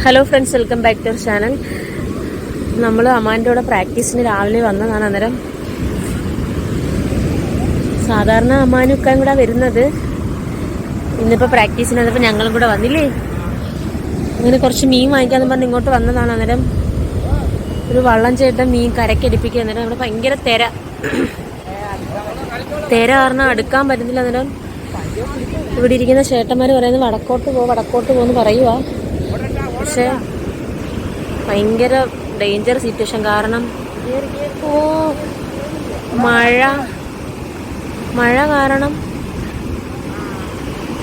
Hello friends, welcome back to our channel. നമ്മൾ അമ്മാൻ്റെ കൂടെ പ്രാക്ടീസിന് രാവിലെ വന്നതാണ്. അന്നേരം സാധാരണ അമ്മാനും ഉക്കായും കൂടെ വരുന്നത്. ഇന്നിപ്പോൾ പ്രാക്ടീസിന് വന്നപ്പോൾ ഞങ്ങളും കൂടെ വന്നില്ലേ. അങ്ങനെ കുറച്ച് മീൻ വാങ്ങിക്കാമെന്ന് പറഞ്ഞ് ഇങ്ങോട്ട് വന്നതാണ്. അന്നേരം ഒരു വള്ളം ചേട്ടൻ മീൻ കരക്കടിപ്പിക്കുക. അന്നേരം അവിടെ ഭയങ്കര തിര കാരണം അടുക്കാൻ പറ്റുന്നില്ല. അന്നേരം ഇവിടെ ഇരിക്കുന്ന ചേട്ടന്മാർ പറയുന്നത് വടക്കോട്ട് പോകുമെന്ന് പറയുക. പക്ഷെ ഭയങ്കര ഡേഞ്ചർ സിറ്റുവേഷൻ കാരണം മഴ കാരണം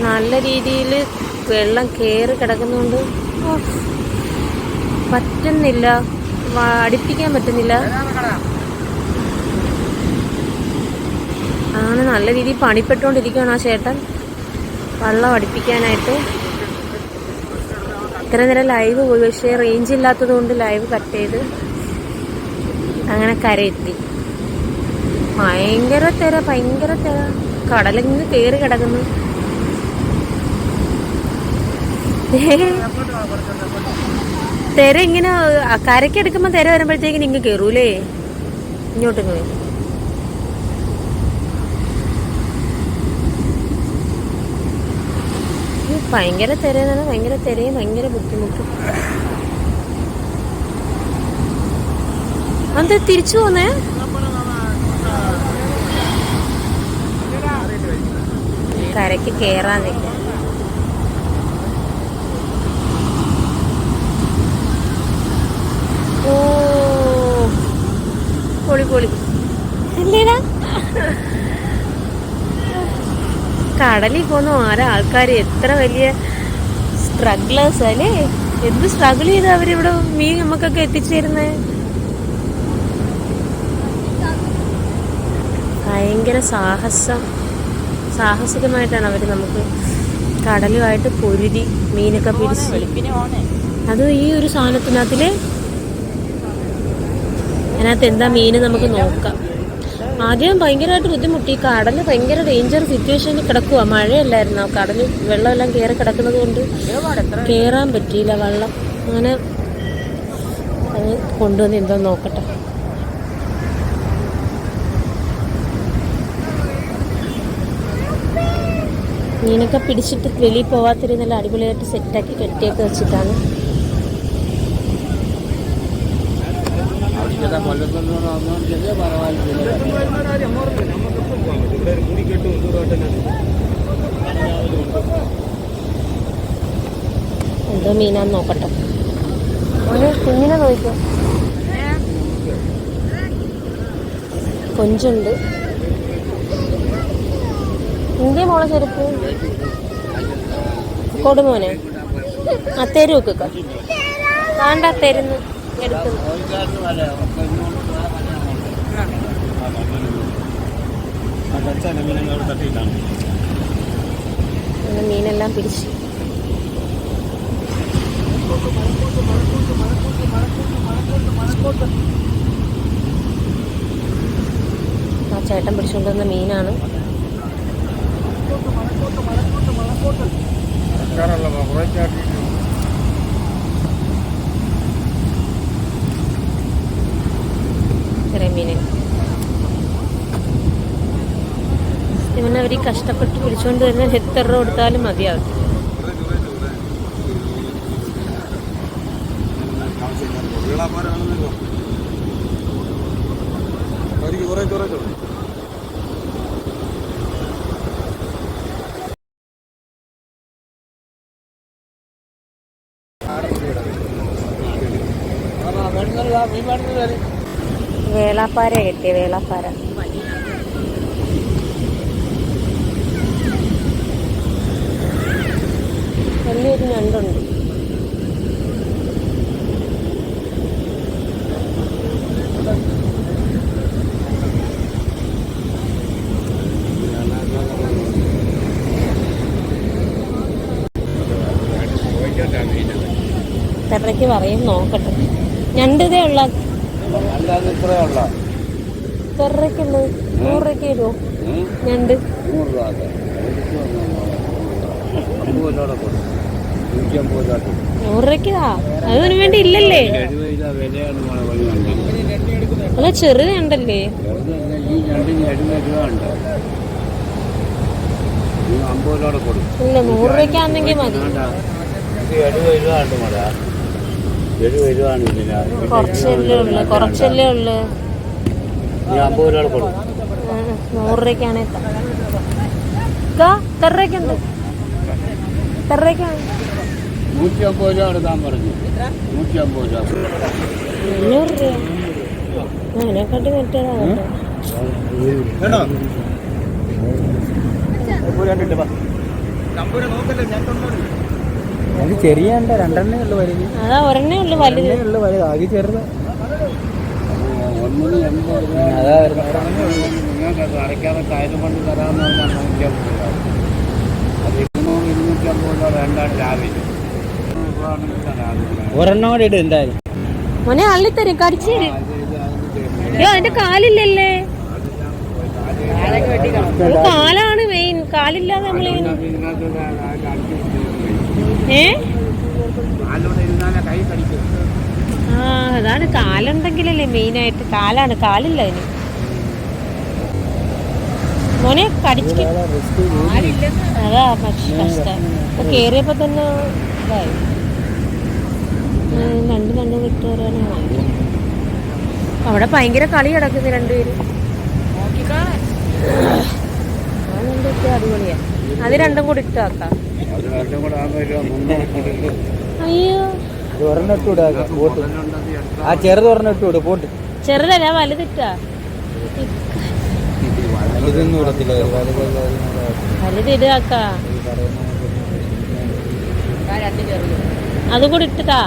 നല്ല രീതിയിൽ വെള്ളം കയറി കിടക്കുന്നതുകൊണ്ട് പറ്റുന്നില്ല, അടുപ്പിക്കാൻ പറ്റുന്നില്ല. അങ്ങനെ നല്ല രീതിയിൽ പണിപ്പെട്ടുകൊണ്ടിരിക്കുകയാണ് ആ ചേട്ടൻ വെള്ളം അടുപ്പിക്കാനായിട്ട്. ഇത്ര നേരം ലൈവ് പോയി, പക്ഷേ റേഞ്ച് ഇല്ലാത്തത് കൊണ്ട് ലൈവ് കട്ട് ചെയ്ത് അങ്ങനെ കരയെത്തി. ഭയങ്കര തിര കടലിങ്ങനെ കയറി കിടക്കുന്നു. തിര ഇങ്ങനെ കരക്കെടുക്കുമ്പോൾ തിര വരുമ്പോഴത്തേക്കിന് ഇങ്ങ് കയറൂലേ, ഇങ്ങോട്ട് പോയി. ഭയങ്കര തിരയെന്നാണ്, ഭയങ്കര തിരയും ഭയങ്കര ബുദ്ധിമുട്ടും. അത് തിരിച്ചു പോന്നേ. കരയ്ക്ക് കേറാൻ ഓ പൊളി അല്ലേടാ. കടലിൽ പോകുന്ന ഓരോ ആൾക്കാർ എത്ര വലിയ സ്ട്രഗ്ലേഴ്സ് അല്ലേ. എന്ത് സ്ട്രഗിൾ ചെയ്ത് അവരിവിടെ മീൻ നമുക്കൊക്കെ എത്തിച്ചേരുന്നേ. ഭയങ്കര സാഹസികമായിട്ടാണ് അവർ നമുക്ക് കടലുമായിട്ട് പൊരുതി മീനൊക്കെ പിടിച്ച്. അത് ഈ ഒരു സാധനത്തിനകത്തില് അതിനകത്ത് എന്താ മീൻ നമുക്ക് നോക്കാം. ആദ്യം ഭയങ്കരമായിട്ട് ബുദ്ധിമുട്ടി. കടല് ഭയങ്കര ഡേഞ്ചർ സിറ്റുവേഷനിൽ കിടക്കുക. മഴയല്ലായിരുന്നു, കടല് വെള്ളമെല്ലാം കയറി കിടക്കുന്നത് കൊണ്ട് കയറാൻ പറ്റിയില്ല വെള്ളം. അങ്ങനെ അത് കൊണ്ടുവന്ന് എന്തോ നോക്കട്ടെ. മീനൊക്കെ പിടിച്ചിട്ട് വെളിയിൽ പോവാത്തൊരു നല്ല അടിപൊളിയായിട്ട് സെറ്റാക്കി കെട്ടിയൊക്കെ വെച്ചിട്ടാണ്. എന്തോ മീനാന്ന് നോക്കട്ടെ. കുഞ്ഞിനെ നോക്കിക്കോ. കൊഞ്ചുണ്ട്. ഇന്ത്യ മോളെ ചെരുപ്പ് കൊടുമോനെ ആ തെരു വെക്കുക. വേണ്ട, തരുന്നു എടുക്കുന്നു. മീനെല്ലാം പിടിച്ച് ആ ചേട്ടൻ പിടിച്ചുകൊണ്ടുവന്ന മീനാണ്. ചെറിയ മീന് ഇവനെ അവർ കഷ്ടപ്പെട്ട് പിടിച്ചുകൊണ്ട് വരുന്ന എത്ര രൂപ കൊടുത്താലും മതിയാവും. വേളാപ്പാര കിട്ടിയ വേളാപ്പാര. വലിയൊരു ഞണ്ടുണ്ട്. എത്രയ്ക്ക് പറയും നോക്കട്ടെ. ഞണ്ടിതേ ഉള്ള എത്രയ്ക്കുള്ളൂ? 100 രൂപയ്ക്ക് തരുമോ ഞണ്ട്? 100 രൂപയ്ക്കാ? അതിനു വേണ്ടി ഇല്ലല്ലേ? അല്ല ചെറുതുണ്ടല്ലേ? ഇല്ല 100 രൂപയ്ക്കാണെങ്കിൽ മതി. കുറച്ചല്ലേ ഉള്ളു. 100 രൂപയ്ക്കാണ്. എത്ര രൂപയ്ക്കുണ്ട്? എത്ര രൂപയ്ക്കാണ്? 150 രൂപ എടുക്കാൻ പറഞ്ഞു. 150 രൂപ. 500 രൂപ അതിനെക്കാട്ടി മറ്റേതാണ്. ചെറിയ 2 ഉള്ളു വലുത്. അതാ ഒരെണ്ണേ ഉള്ളു വലുത്. ആകെ ചെറുത്. നിങ്ങൾക്ക് അടയ്ക്കാതെ കാര്യം കൊണ്ട് തരാമെന്ന് പറഞ്ഞാൽ 150 രൂപ. അത് 200-250 രൂപ വേണ്ട രാവിലെ. ഒരെണ്ണം കൂടെ ഇട് എന്തായാലും. മോനെ അള്ളിത്തരും, കടിച്ചു തരും. അയ്യോ അതിന്റെ കാലില്ലല്ലേ? കാലാണ് മെയിൻ. കാലില്ലാതെ നമ്മളിങ്ങനെ ആ അതാണ്. കാലുണ്ടെങ്കിലല്ലേ മെയിനായിട്ട്. കാലാണ്, കാലില്ല അതിന്. മോനെ കടിച്ചു. അതാ കഷ്ടം. കേറിയപ്പോ തന്നെ ഇതായി. രണ്ട് വിട്ടുവരാണ്. അവിടെ ഭയങ്കര കളി കിടക്കുന്നു രണ്ടുപേരും. അടിപൊളിയാ. അത് രണ്ടും കൂടി ഇട്ടാക്കാം. അയ്യോ ചെറുതല്ല വലുതിട്ടാ. വലുതിടാക്ക. അതും കൂടി ഇട്ടാ.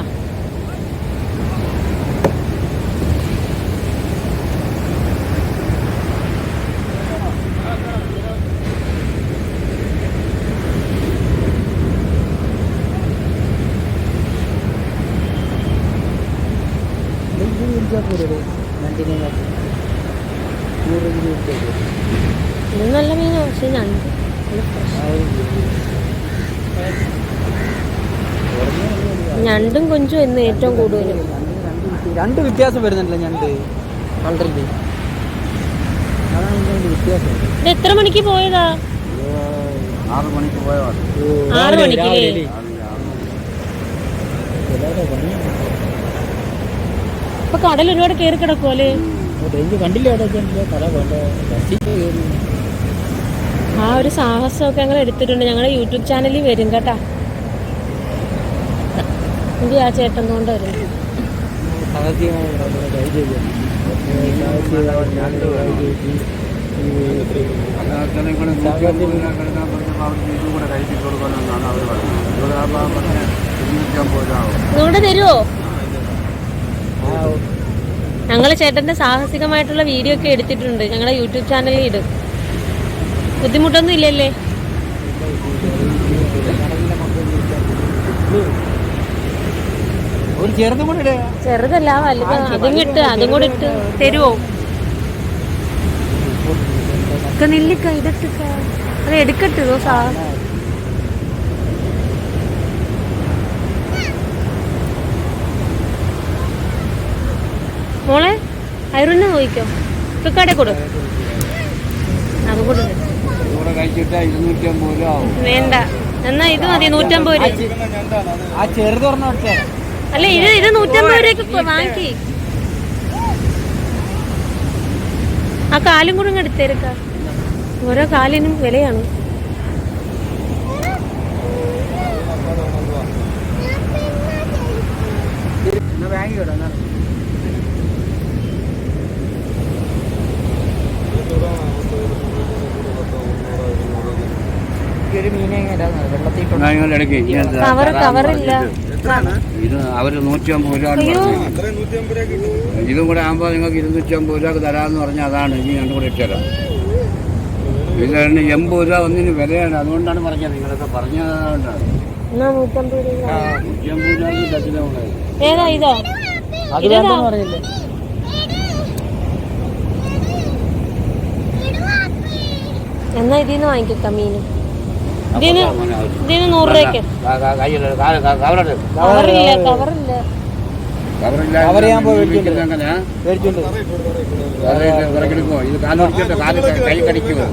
ഇത് നല്ല മീനാ. പക്ഷെ ഞണ്ടും കൊഞ്ചും എന്ന് ഏറ്റവും കൂടുതലും 2 വ്യത്യാസം വരുന്നുണ്ടല്ലോ. ഞണ്ട് കണ്ടല്ലേ? ഇത് എത്ര മണിക്ക് പോയതാ? 6 മണിക്ക് പോയതാ. 6 മണിക്കല്ലേ? ഇപ്പൊ കടൽ ഒരുപാട് കയറി കിടക്കുമല്ലേ? ആ ഒരു സാഹസമൊക്കെ ഞങ്ങൾ എടുത്തിട്ടുണ്ട്. ഞങ്ങളുടെ യൂട്യൂബ് ചാനലിൽ വരും കേട്ടാ. എന്ത് ആ ചേട്ടൻ കൊണ്ട് വരും. ഇതുകൊണ്ട് തരുമോ? ഞങ്ങൾ ചേട്ടന്റെ സാഹസികമായിട്ടുള്ള വീഡിയോ ഒക്കെ എടുത്തിട്ടുണ്ട്. ഞങ്ങളുടെ യൂട്യൂബ് ചാനലിൽ ഇടും. ബുദ്ധിമുട്ടൊന്നും ഇല്ലല്ലേ? ചെറുതല്ല വലുത്. അതും കൂടെ ഇട്ട് തരുമോ? നെല്ലിക്ക ഇടത്തിക്ക അത് എടുക്കട്ടോ സാ. മോളെ അയറുന്നെ നോക്കിക്കോ. കട കൊടു. അത് കൊടു. വേണ്ട എന്നാ ഇത് മതി. 150 രൂപ. അല്ല ഇത് 150 രൂപയ്ക്ക് വാങ്ങി. ആ കാലും കൂടെ എടുത്തേക്ക. ഓരോ കാലിനും വിലയാണ്. കവറില്ല. ഇത് അവര് 150 രൂപ. ഇതും കൂടെ ആകുമ്പോൾ നിങ്ങൾക്ക് 250 രൂപ തരാമെന്ന് പറഞ്ഞാൽ അതാണ്. ഇനി രണ്ടും കൂടെ ഇട്ടുതരാം. ഇത് 80 രൂപ ഒന്നിന് വിലയാണ്. അതുകൊണ്ടാണ് പറഞ്ഞത്. നിങ്ങളൊക്കെ പറഞ്ഞതുകൊണ്ടാണ്. 150 രൂപ. 150 രൂപ. ഏതാ ഇതോ? പറഞ്ഞില്ലേ? എന്നാ ഇതിന്ന് വാങ്ങിക്കാം മീന്. ഇതിന് 100 രൂപയ്ക്ക് കവറില്ല വിറകെടുക്കോ ഇത് കാലൊടിച്ചോട്ടെ കാല് കൈ കടിക്കുമോ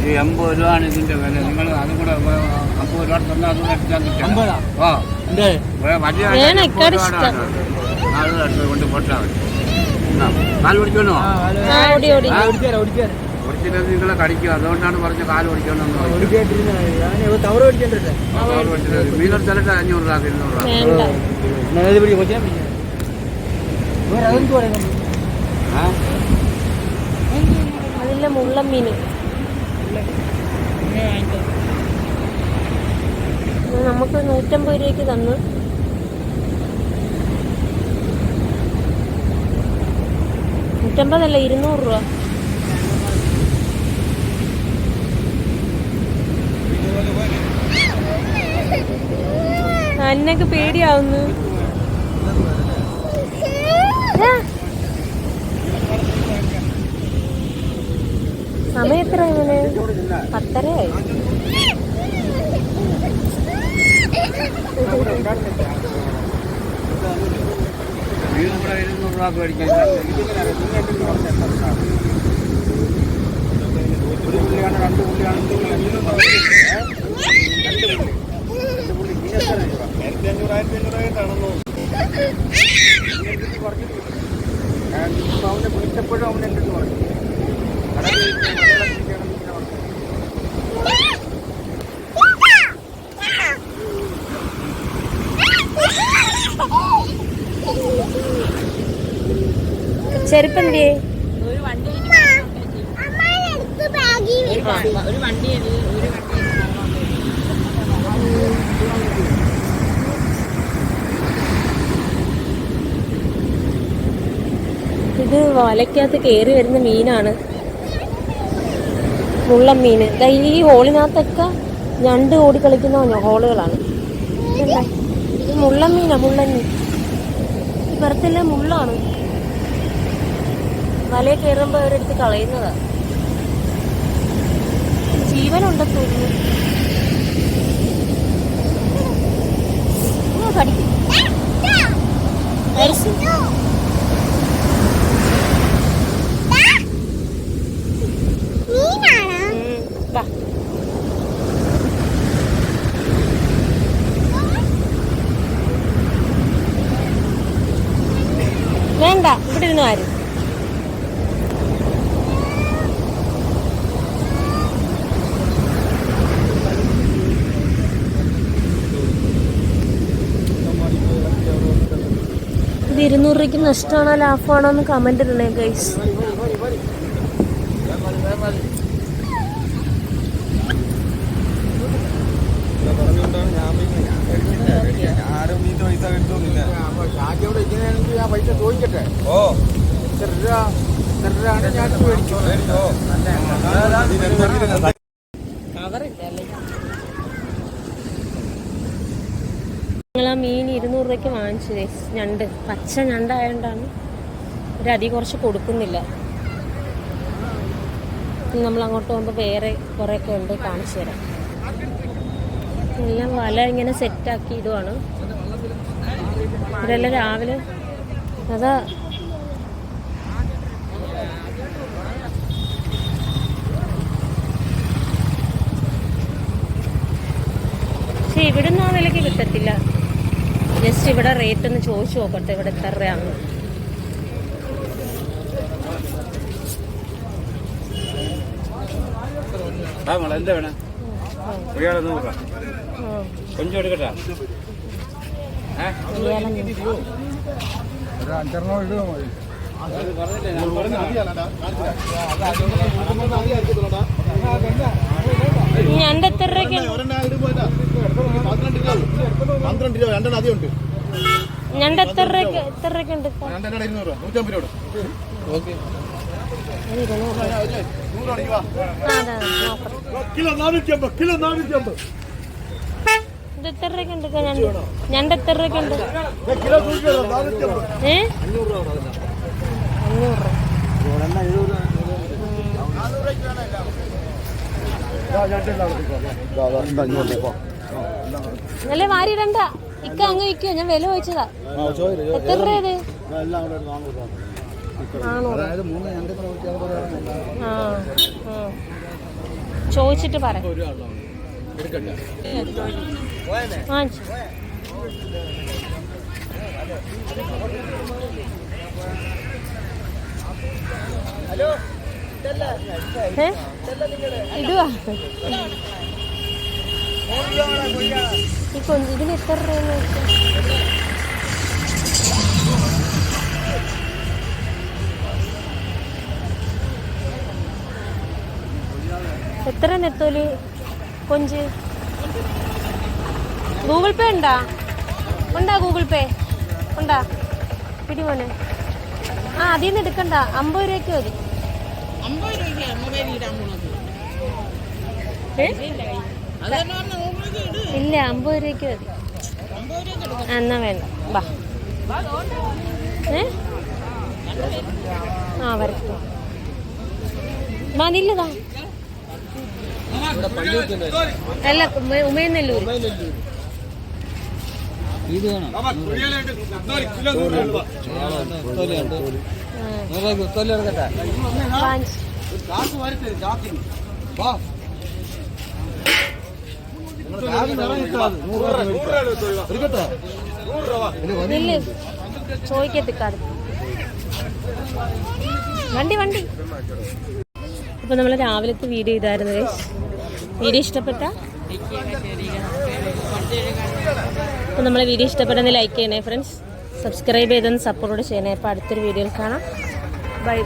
ഈ 80 രൂപയാണ് ഇതിന്റെ വില. നിങ്ങൾ അതും കൂടെ 50 രൂപ തന്നാൽ അതും അടിച്ചാൽ കിട്ടും. കൊണ്ട് പൊട്ടാൽ കാല് ഓടിക്കണോ? ഓടിച്ചിട്ട് നിങ്ങളെ കടിക്കുക. അതുകൊണ്ടാണ് പറഞ്ഞ കാല് ഓടിക്കണമെന്ന്. മീനൊരു സ്ഥലത്ത് 500 രൂപ 200 രൂപ. അതില്ല മുള്ളം മീന് നമുക്ക് 150 രൂപയ്ക്ക് തന്നു. $150 200 രൂപ. അന്നൊക്കെ പേടിയാവുന്നു. സമയം എത്ര? 10:30 ആയി. മീൻ കൂടെ 200 രൂപ മേടിക്കാൻ. ഒരു പുള്ളിയാണ് 2 പുള്ളിയാണ് 1500 അവനെ വിളിച്ചപ്പോഴും അവൻ എൻ്റെ അടുത്ത് പറഞ്ഞു ചെറുപ്പന്തേ ഇത് വലയ്ക്കകത്ത് കയറി വരുന്ന മീനാണ്, മുള്ളം മീൻ. ഈ ഹോളിനകത്തൊക്കെ ഞണ്ട് ഓടിക്കളിക്കുന്ന ഹോളുകളാണ്. ഇത് മുള്ളം മീനാ, മുള്ളൻ മീൻ. പുറത്തെല്ലാം മുള്ളാണ്. വലയിൽ കയറുമ്പോൾ അവരെടുത്ത് കളയുന്നതാ. ജീവനുണ്ടെന്ന് തോന്നുന്നു. കടിക്കും. വേണ്ട, ഇവിടെ ഇരുന്ന് ആരും. ഇത് 200 രൂപയ്ക്ക് നഷ്ടമാണോ ലാഭമാണോ എന്ന് കമന്റ് ഇടണേ ഗൈസ്. ഞങ്ങൾ ആ മീൻ 200 രൂപയ്ക്ക് വാങ്ങിച്ചു ഗൈസ്. ഞണ്ട് പച്ച ഞണ്ടായതുകൊണ്ടാണ് ഒരധികം കുറച്ച് കൊടുക്കുന്നില്ല. നമ്മൾ അങ്ങോട്ട് പോകുമ്പോൾ വേറെ കുറേയൊക്കെ ഉണ്ട്, കാണിച്ചു തരാം. എല്ലാം വല ഇങ്ങനെ സെറ്റാക്കി ഇടുവാണ്. ഇവരെല്ലാം രാവിലെ അതാ പക്ഷെ ഇവിടുന്ന് ആ വിലക്ക് കിട്ടത്തില്ല. ജസ്റ്റ് ഇവിടെ റേറ്റ് ഒന്ന് ചോദിച്ചു നോക്കട്ടെ, ഇവിടെ എത്ര രൂപയാണ്. എന്താ വേണം? കൊഞ്ചം എടുക്കട്ടാ? ഞണ്ട് എത്ര രൂപയ്ക്ക്? ഞണ്ട് എത്ര രൂപയ്ക്ക് ഉണ്ട്? ഇത് എത്ര രൂപയ്ക്കുണ്ട് ഞണ്ട് എത്ര രൂപയ്ക്കുണ്ട്? 500 രൂപ. അല്ലേ വാരിടണ്ട, ഇക്ക അങ്ങ് വിൽക്കുവോ? ഞാൻ വില ചോദിച്ചതാ. എത്ര രൂപ ഇത്? 400. ചോദിച്ചിട്ട് പറ. ഇടുവാ ഈ ഇതിന് എത്ര രൂപ? എത്ര നെത്തോലി കൊഞ്ച്? ഗൂഗിൾ പേ ഉണ്ടാ? ഗൂഗിൾ പേ ഉണ്ടാ? പിടിമോനെ. അതിൽ നിന്ന് എടുക്കണ്ട, 50 രൂപയ്ക്ക് മതി. ഇല്ല, 50 രൂപയ്ക്ക് മതി. എന്നാ വേണ്ട, ബാ. വരട്ടെ. മതില്ലതാ. അല്ല, ഉമയനെല്ലൂർ. ചോദിക്കത്തിക്കാട് വണ്ടി. അപ്പൊ നമ്മള് രാവിലത്തെ വീഡിയോ ഇതായിരുന്നു. വീഡിയോ ഇഷ്ടപ്പെട്ട അപ്പോൾ നമ്മളെ വീഡിയോ ഇഷ്ടപ്പെട്ടെന്ന് ലൈക്ക് ചെയ്യണേ ഫ്രണ്ട്സ്. സബ്സ്ക്രൈബ് ചെയ്തൊന്ന് സപ്പോർട്ട് ചെയ്യണേ. അപ്പോൾ അടുത്തൊരു വീഡിയോയിൽ കാണാം. ബൈ.